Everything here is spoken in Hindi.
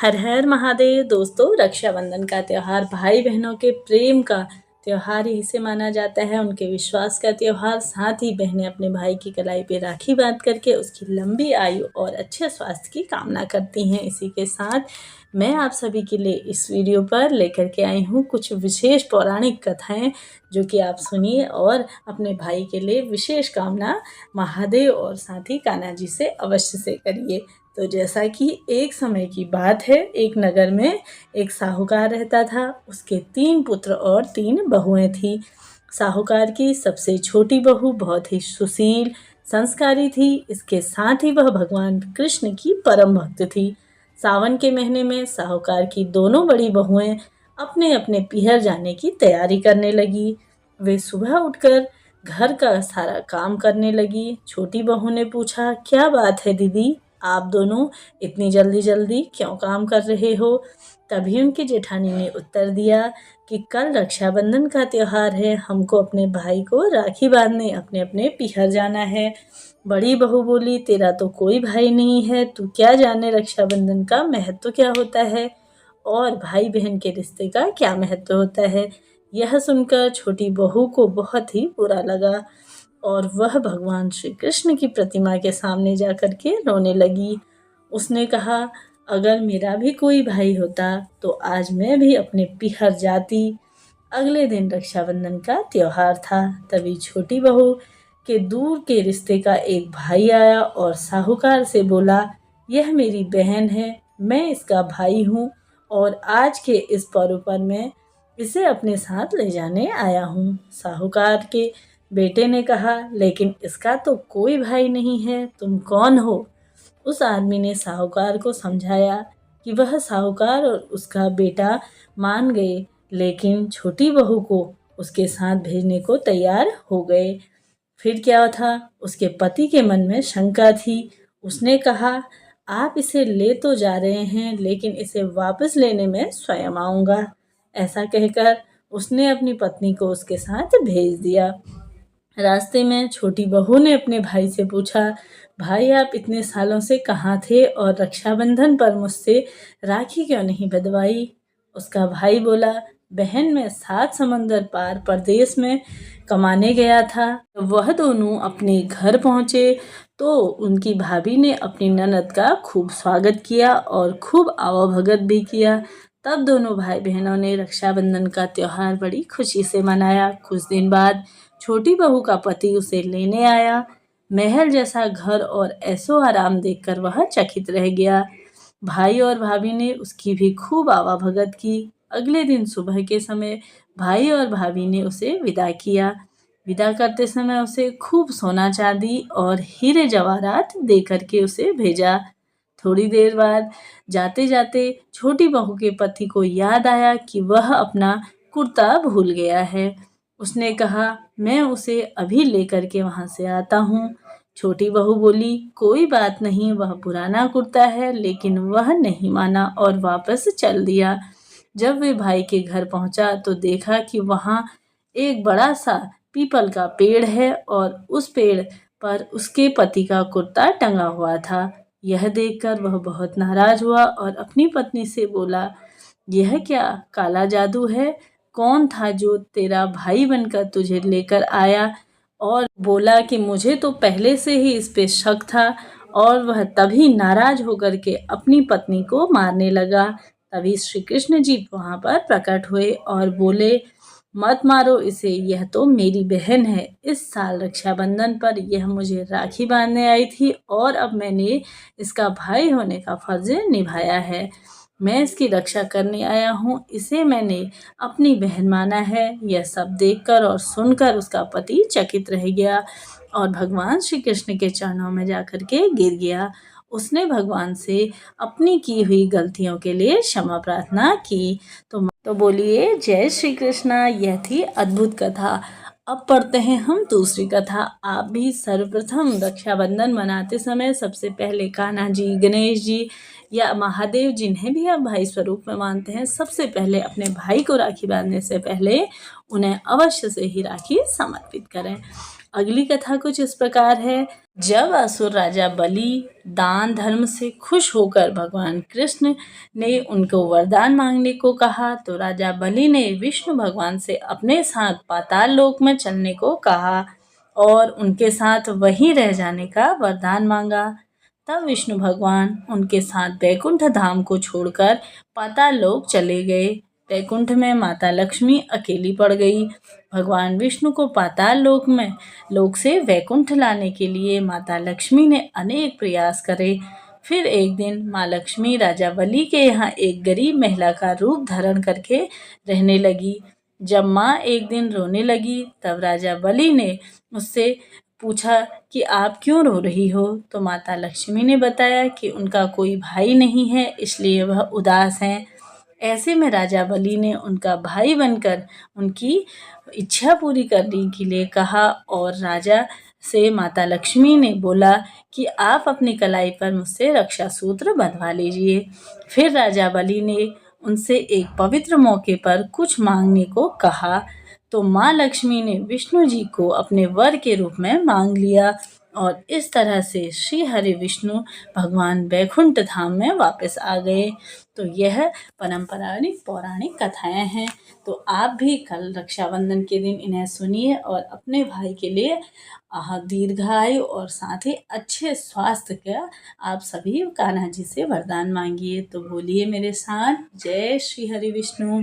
हर हर महादेव। दोस्तों, रक्षाबंधन का त्यौहार भाई बहनों के प्रेम का त्यौहार ही से माना जाता है, उनके विश्वास का त्यौहार। साथ ही बहनें अपने भाई की कलाई पे राखी बांध करके उसकी लंबी आयु और अच्छे स्वास्थ्य की कामना करती हैं। इसी के साथ मैं आप सभी के लिए इस वीडियो पर लेकर के आई हूँ कुछ विशेष पौराणिक कथाएं, जो कि आप सुनिए और अपने भाई के लिए विशेष कामना महादेव और साथ ही कान्हा जी से अवश्य से करिए। तो जैसा कि एक समय की बात है, एक नगर में एक साहूकार रहता था। उसके 3 पुत्र और 3 बहुएं थी। साहूकार की सबसे छोटी बहू बहुत ही सुशील संस्कारी थी। इसके साथ ही वह भगवान कृष्ण की परम भक्त थी। सावन के महीने में साहूकार की दोनों बड़ी बहुएं अपने अपने पीहर जाने की तैयारी करने लगी। वे सुबह उठकर घर का सारा काम करने लगी। छोटी बहू ने पूछा, क्या बात है दीदी, आप दोनों इतनी जल्दी जल्दी क्यों काम कर रहे हो? तभी उनकी जेठानी ने उत्तर दिया कि कल रक्षाबंधन का त्यौहार है, हमको अपने भाई को राखी बांधने अपने अपने पीहर जाना है। बड़ी बहू बोली, तेरा तो कोई भाई नहीं है, तू क्या जाने रक्षाबंधन का महत्व क्या होता है और भाई बहन के रिश्ते का क्या महत्व होता है। यह सुनकर छोटी बहू को बहुत ही बुरा लगा और वह भगवान श्री कृष्ण की प्रतिमा के सामने जाकर के रोने लगी। उसने कहा, अगर मेरा भी कोई भाई होता तो आज मैं भी अपने पीहर जाती। अगले दिन रक्षाबंधन का त्यौहार था। तभी छोटी बहू के दूर के रिश्ते का एक भाई आया और साहूकार से बोला, यह मेरी बहन है, मैं इसका भाई हूँ और आज के इस पर्व पर मैं इसे अपने साथ ले जाने आया हूँ। साहूकार के बेटे ने कहा, लेकिन इसका तो कोई भाई नहीं है, तुम कौन हो? उस आदमी ने साहूकार को समझाया कि वह साहूकार और उसका बेटा मान गए, लेकिन छोटी बहू को उसके साथ भेजने को तैयार हो गए। फिर क्या था, उसके पति के मन में शंका थी। उसने कहा, आप इसे ले तो जा रहे हैं, लेकिन इसे वापस लेने में स्वयं आऊँगा। ऐसा कहकर उसने अपनी पत्नी को उसके साथ भेज दिया। रास्ते में छोटी बहू ने अपने भाई से पूछा, भाई आप इतने सालों से कहाँ थे और रक्षाबंधन पर मुझसे राखी क्यों नहीं बंधवाई? उसका भाई बोला, बहन मैं 7 समंदर पार परदेश में कमाने गया था। वह दोनों अपने घर पहुँचे तो उनकी भाभी ने अपनी ननद का खूब स्वागत किया और खूब आवभगत भी किया। तब दोनों भाई बहनों ने रक्षाबंधन का त्यौहार बड़ी खुशी से मनाया। कुछ दिन बाद छोटी बहू का पति उसे लेने आया। महल जैसा घर और ऐसो आराम देखकर वह चकित रह गया। भाई और भाभी ने उसकी भी खूब आवाभगत की। अगले दिन सुबह के समय भाई और भाभी ने उसे विदा किया। विदा करते समय उसे खूब सोना चांदी और हीरे जवाहरात दे करके उसे भेजा। थोड़ी देर बाद जाते जाते छोटी बहू के पति को याद आया कि वह अपना कुर्ता भूल गया है। उसने कहा, मैं उसे अभी लेकर के वहाँ से आता हूँ। छोटी बहू बोली, कोई बात नहीं, वह पुराना कुर्ता है। लेकिन वह नहीं माना और वापस चल दिया। जब वे भाई के घर पहुँचा तो देखा कि वहाँ एक बड़ा सा पीपल का पेड़ है और उस पेड़ पर उसके पति का कुर्ता टंगा हुआ था। यह देखकर वह बहुत नाराज हुआ और अपनी पत्नी से बोला, यह क्या काला जादू है? कौन था जो तेरा भाई बनकर तुझे लेकर आया? और बोला कि मुझे तो पहले से ही इस पे शक था। और वह तभी नाराज होकर के अपनी पत्नी को मारने लगा। तभी श्री कृष्ण जी वहाँ पर प्रकट हुए और बोले, मत मारो इसे, यह तो मेरी बहन है। इस साल रक्षाबंधन पर यह मुझे राखी बांधने आई थी और अब मैंने इसका भाई होने का फर्ज निभाया है। मैं इसकी रक्षा करने आया हूँ, इसे मैंने अपनी बहन माना है। यह सब देखकर और सुनकर उसका पति चकित रह गया और भगवान श्री कृष्ण के चरणों में जाकर के गिर गया। उसने भगवान से अपनी की हुई गलतियों के लिए क्षमा प्रार्थना की। तो बोलिए जय श्री कृष्णा। यह थी अद्भुत कथा। अब पढ़ते हैं हम दूसरी कथा। आप भी सर्वप्रथम रक्षाबंधन मनाते समय सबसे पहले कान्हा जी, गणेश जी या महादेव, जिन्हें भी आप भाई स्वरूप में मानते हैं, सबसे पहले अपने भाई को राखी बांधने से पहले उन्हें अवश्य से ही राखी समर्पित करें। अगली कथा कुछ इस प्रकार है। जब असुर राजा बलि दान धर्म से खुश होकर भगवान कृष्ण ने उनको वरदान मांगने को कहा, तो राजा बलि ने विष्णु भगवान से अपने साथ पाताल लोक में चलने को कहा और उनके साथ वहीं रह जाने का वरदान मांगा। तब विष्णु भगवान उनके साथ बैकुंठ धाम को छोड़कर पाताल लोक चले गए। बैकुंठ में माता लक्ष्मी अकेली पड़ गई। भगवान विष्णु को पाताल लोक से वैकुंठ लाने के लिए माता लक्ष्मी ने अनेक प्रयास करे। फिर एक दिन माँ लक्ष्मी राजा बलि के यहाँ एक गरीब महिला का रूप धारण करके रहने लगी। जब माँ एक दिन रोने लगी, तब राजा बलि ने उससे पूछा कि आप क्यों रो रही हो? तो माता लक्ष्मी ने बताया कि उनका कोई भाई नहीं है, इसलिए वह उदास हैं। ऐसे में राजा बलि ने उनका भाई बनकर उनकी इच्छा पूरी करने के लिए कहा और राजा से माता लक्ष्मी ने बोला कि आप अपनी कलाई पर मुझसे रक्षा सूत्र बंधवा लीजिए। फिर राजा बलि ने उनसे एक पवित्र मौके पर कुछ मांगने को कहा, तो माँ लक्ष्मी ने विष्णु जी को अपने वर के रूप में मांग लिया और इस तरह से श्री हरि विष्णु भगवान बैकुंठ धाम में वापस आ गए। तो यह पारंपरिक पौराणिक कथाएं हैं। तो आप भी कल रक्षाबंधन के दिन इन्हें सुनिए और अपने भाई के लिए दीर्घायु और साथ ही अच्छे स्वास्थ्य का आप सभी कान्हा जी से वरदान मांगिए। तो बोलिए मेरे साथ, जय श्री हरि विष्णु।